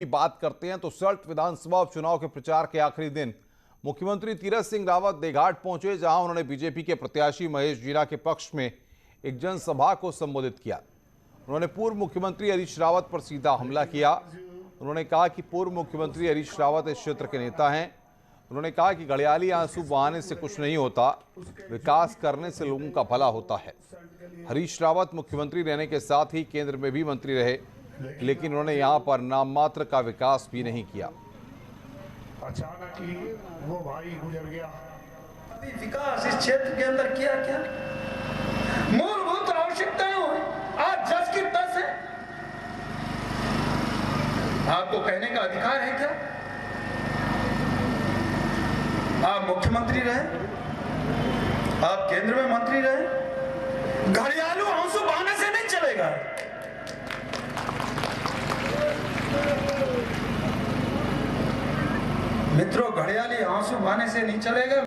की बात करते हैं तो सल्ट विधानसभा उपचुनाव के प्रचार के आखिरी दिन मुख्यमंत्री तीरथ सिंह रावत देघाट पहुंचे, जहां उन्होंने बीजेपी के प्रत्याशी महेश जीरा के पक्ष में एक जनसभा को संबोधित किया। उन्होंने पूर्व मुख्यमंत्री हरीश रावत पर सीधा हमला किया। उन्होंने कहा कि पूर्व मुख्यमंत्री हरीश रावत इस क्षेत्र के नेता हैं। उन्होंने कहा कि घड़ियाली आंसू बहाने से कुछ नहीं होता, विकास करने से लोगों का भला होता है। हरीश रावत मुख्यमंत्री रहने के साथ ही केंद्र में भी मंत्री रहे, लेकिन उन्होंने यहां पर नाम मात्र का विकास भी नहीं किया। अचानक ही वो भाई गुजर गया। विकास इस क्षेत्र के अंदर किया क्या? मूलभूत आवश्यकताएं हुई, आज जस की तस है। आपको कहने का अधिकार है क्या? आप मुख्यमंत्री रहे, आप केंद्र में मंत्री रहे, घड़ियालू आंसू बहाने से नहीं चलेगा। मित्रों, घड़ियाली आंसू बहाने से नहीं चलेगा।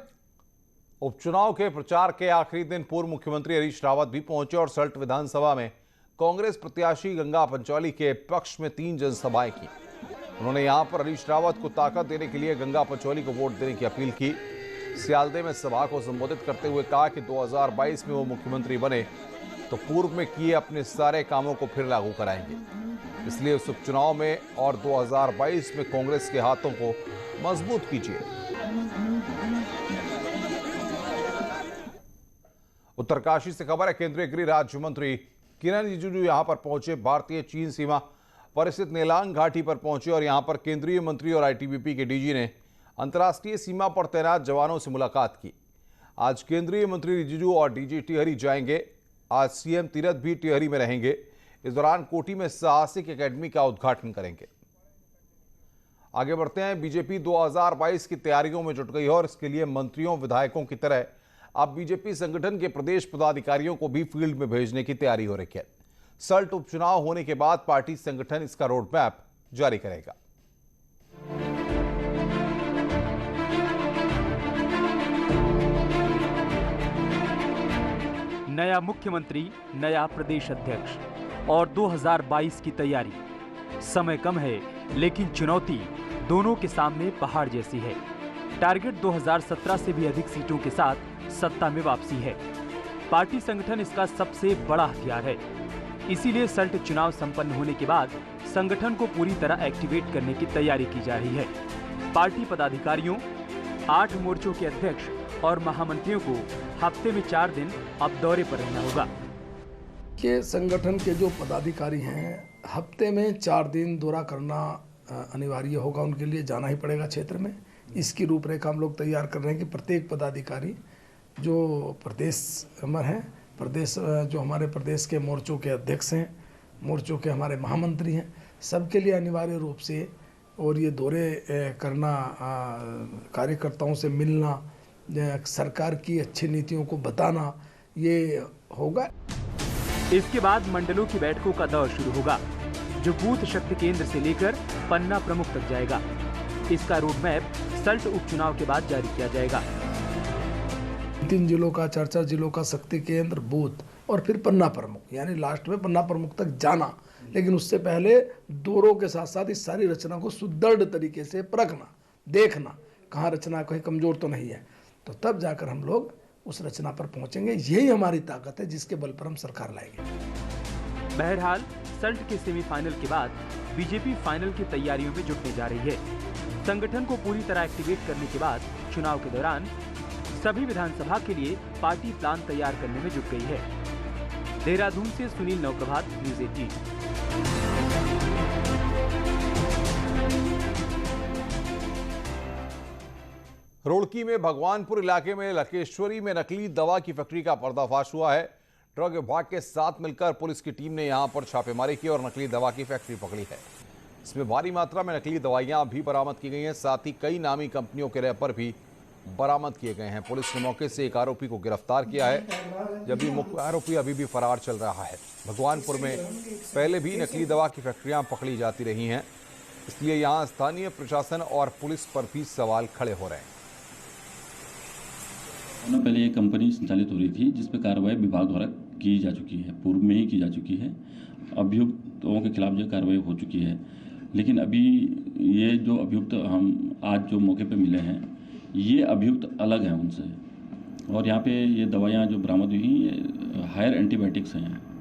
उपचुनाव के प्रचार के आखिरी दिन पूर्व मुख्यमंत्री हरीश रावत भी पहुंचे और सल्ट विधानसभा में कांग्रेस प्रत्याशी गंगा पंचौली के पक्ष में 3 जनसभाएं की। उन्होंने यहां पर हरीश रावत को ताकत देने के लिए गंगा पंचौली को वोट देने की अपील की। सियालदे में सभा को संबोधित करते हुए कहा कि 2022 में वो मुख्यमंत्री बने तो पूर्व में किए अपने सारे कामों को फिर लागू कराएंगे, इसलिए इस उपचुनाव में और 2022 में कांग्रेस के हाथों को मजबूत कीजिए। उत्तरकाशी से खबर है, केंद्रीय गृह राज्य मंत्री किरण रिजिजू यहां पर पहुंचे। भारतीय चीन सीमा पर स्थित नेलांग घाटी पर पहुंचे और यहां पर केंद्रीय मंत्री और आईटीबीपी के डीजी ने अंतर्राष्ट्रीय सीमा पर तैनात जवानों से मुलाकात की। आज केंद्रीय मंत्री रिजिजू और डीजी टिहरी जाएंगे। आज सीएम तीरथ भी टिहरी में रहेंगे। इस दौरान कोटी में साहसिक एकेडमी का उद्घाटन करेंगे। आगे बढ़ते हैं। बीजेपी 2022 की तैयारियों में जुट गई है और इसके लिए मंत्रियों विधायकों की तरह अब बीजेपी संगठन के प्रदेश पदाधिकारियों को भी फील्ड में भेजने की तैयारी हो रही है। सल्ट उपचुनाव होने के बाद पार्टी संगठन इसका रोड मैप जारी करेगा। नया मुख्यमंत्री, नया प्रदेश अध्यक्ष और 2022 की तैयारी। समय कम है, लेकिन चुनौती दोनों के सामने पहाड़ जैसी है। टारगेट 2017 से भी अधिक सीटों के साथ सत्ता में वापसी है। पार्टी संगठन इसका सबसे बड़ा हथियार है। इसीलिए सल्ट चुनाव संपन्न होने के बाद संगठन को पूरी तरह एक्टिवेट करने की तैयारी की जा रही है। पार्टी पदाधिकारियों, 8 मोर्चों के अध्यक्ष और महामंत्रियों को हफ्ते में 4 दिन अब दौरे पर रहना होगा। के संगठन के जो पदाधिकारी हैं, हफ्ते में 4 दिन दौरा करना अनिवार्य होगा। उनके लिए जाना ही पड़ेगा क्षेत्र में। इसकी रूपरेखा हम लोग तैयार कर रहे हैं कि प्रत्येक पदाधिकारी जो प्रदेश में हैं, प्रदेश जो हमारे प्रदेश के मोर्चों के अध्यक्ष हैं, मोर्चों के हमारे महामंत्री हैं, सबके लिए अनिवार्य रूप से और ये दौरे करना, कार्यकर्ताओं से मिलना, सरकार की अच्छी नीतियों को बताना, ये होगा। इसके बाद मंडलों की बैठकों का दौर शुरू होगा, जो बूथ शक्ति केंद्र से लेकर पन्ना प्रमुख तक जाएगा। इसका रोड मैप सल्ट उपचुनाव के बाद जारी किया जाएगा। 3 जिलों का, 4 जिलों का शक्ति केंद्र, बूथ और फिर पन्ना प्रमुख, यानी लास्ट में पन्ना प्रमुख तक जाना। लेकिन उससे पहले दौरों के साथ साथ इस सारी रचना को सुदृढ़ तरीके से परखना, देखना कहाँ रचना कहीं कमजोर तो नहीं है, तो तब जाकर हम लोग उस रचना पर पहुंचेंगे। यही हमारी ताकत है जिसके बल पर हम सरकार लाएंगे। बहरहाल सल्ट के सेमीफाइनल के बाद बीजेपी फाइनल की तैयारियों में जुटने जा रही है। संगठन को पूरी तरह एक्टिवेट करने के बाद चुनाव के दौरान सभी विधानसभा के लिए पार्टी प्लान तैयार करने में जुट गई है। देहरादून से सुनील नवप्रभात, न्यूज़ 18। रुड़की में भगवानपुर इलाके में लकेश्वरी में नकली दवा की फैक्ट्री का पर्दाफाश हुआ है। ड्रग विभाग के साथ मिलकर पुलिस की टीम ने यहां पर छापेमारी की और नकली दवा की फैक्ट्री पकड़ी है। इसमें भारी मात्रा में नकली दवाइयां भी बरामद की गई हैं। साथ ही कई नामी कंपनियों के रैपर भी बरामद किए गए हैं। पुलिस ने मौके से एक आरोपी को गिरफ्तार किया है, जबकि मुख्य आरोपी अभी भी फरार चल रहा है। भगवानपुर में पहले भी नकली दवा की फैक्ट्रियां पकड़ी जाती रही हैं, इसलिए यहां स्थानीय प्रशासन और पुलिस पर भी सवाल खड़े हो रहे हैं। पहले ये कंपनी संचालित हो रही थी, जिस पर कार्रवाई विभाग द्वारा की जा चुकी है, पूर्व में ही की जा चुकी है। अभियुक्तों के खिलाफ जो कार्रवाई हो चुकी है लेकिन अभी ये जो अभियुक्त हम आज जो मौके पे मिले हैं, ये अभियुक्त अलग हैं उनसे। और यहाँ पे ये दवाइयाँ जो बरामद हुई ये हायर एंटीबायोटिक्स हैं।